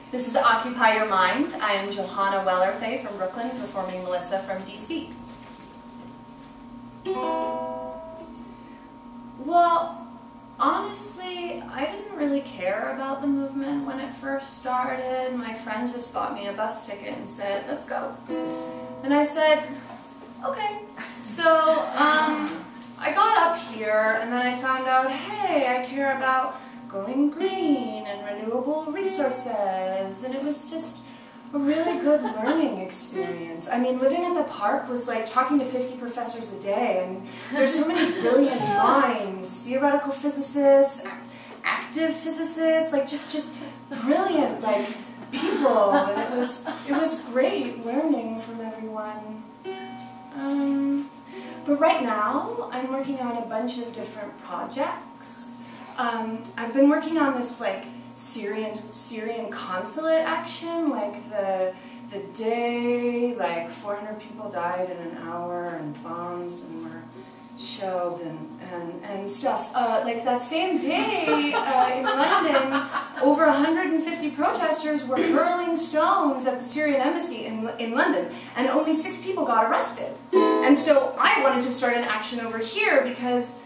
This is Occupy Your Mind. I am Johanna Wellerfay from Brooklyn, performing Melissa from DC. Well, honestly, I didn't really care about the movement when it first started. My friend just bought me a bus ticket and said, let's go. And I said, okay. So, I got up here and then I found out, hey, I care about going green and renewable resources, and it was just a really good learning experience. I mean, living at the park was like talking to 50 professors a day. I mean, there's so many brilliant minds, theoretical physicists, active physicists, like just brilliant like people, and it was great learning from everyone. But right now, I'm working on a bunch of different projects. I've been working on this like Syrian consulate action, like the day like 400 people died in an hour and bombs and were shelled and stuff. Like that same day in London, over 150 protesters were hurling stones at the Syrian embassy in London, and only 6 people got arrested. And so I wanted to start an action over here because,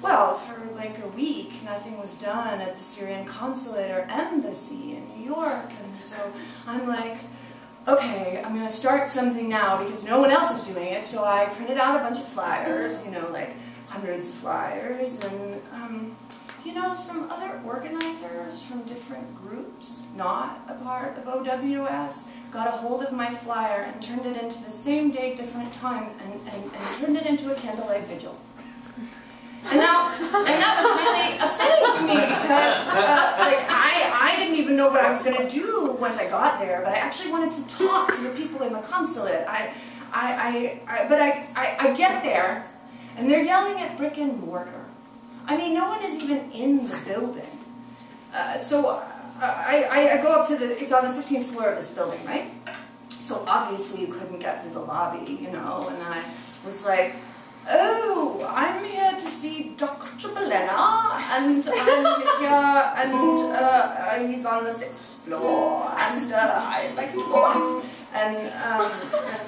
well, for like a week, nothing was done at the Syrian consulate or embassy in New York, and so I'm like, okay, I'm going to start something now because no one else is doing it, so I printed out a bunch of flyers, you know, like hundreds of flyers, and, you know, some other organizers from different groups, not a part of OWS, got a hold of my flyer and turned it into the same day, different time, and turned it into a candlelight vigil. And that was really upsetting to me because like I didn't even know what I was going to do once I got there, but I actually wanted to talk to the people in the consulate. But I get there, and they're yelling at brick and mortar. I mean, no one is even in the building. So I go up to it's on the 15th floor of this building, right? So obviously you couldn't get through the lobby, you know, and I was like, oh, I'm here to see Dr. Belena, and I'm here, and he's on the 6th floor, and I'd like to go up and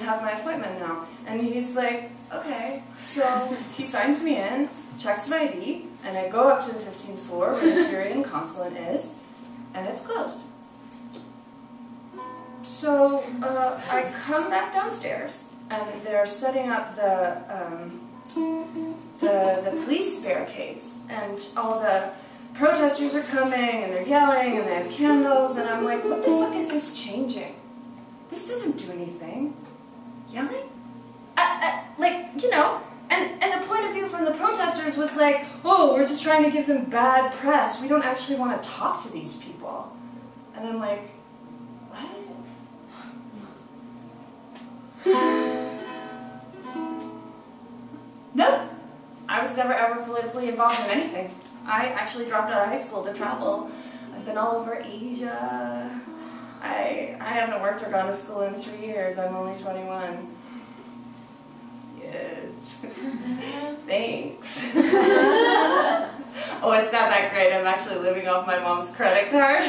have my appointment now. And he's like, okay. So he signs me in, checks my ID, and I go up to the 15th floor where the Syrian consulate is, and it's closed. So I come back downstairs, and they're setting up the police barricades, and all the protesters are coming, and they're yelling, and they have candles, and I'm like, what the fuck is this changing? This doesn't do anything. Yelling? Like, you know, and the point of view from the protesters was like, oh, we're just trying to give them bad press. We don't actually want to talk to these people. And I'm like, what? Nope. I was never ever politically involved in anything. I actually dropped out of high school to travel. I've been all over Asia. I haven't worked or gone to school in 3 years. I'm only 21. Yes. Thanks. Oh, it's not that great. I'm actually living off my mom's credit card.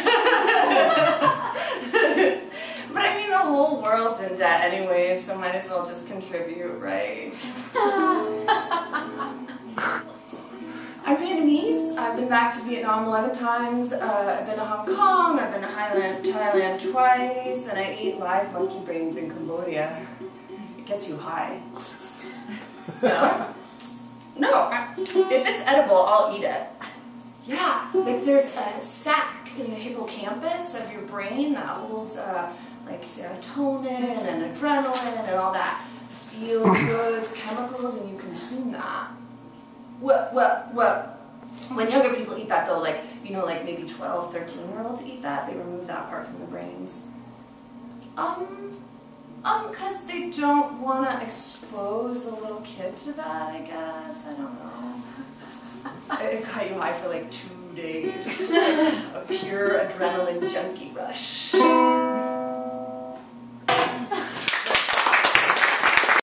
But I mean, the whole world's in debt anyways, so might as well just contribute, right? I'm Vietnamese. I've been back to Vietnam 11 times. I've been to Hong Kong. I've been to Thailand twice, and I eat live monkey brains in Cambodia. It gets you high. No? No. If it's edible, I'll eat it. Yeah, like there's a sac in the hippocampus of your brain that holds like serotonin and adrenaline and all that feel-goods, chemicals, and you consume that. Well, when younger people eat that though, like, you know, like maybe 12, 13-year-olds eat that, they remove that part from the brains. Because they don't want to expose a little kid to that, I guess. I don't know. It got you high for like 2 days. Like a pure adrenaline junkie rush.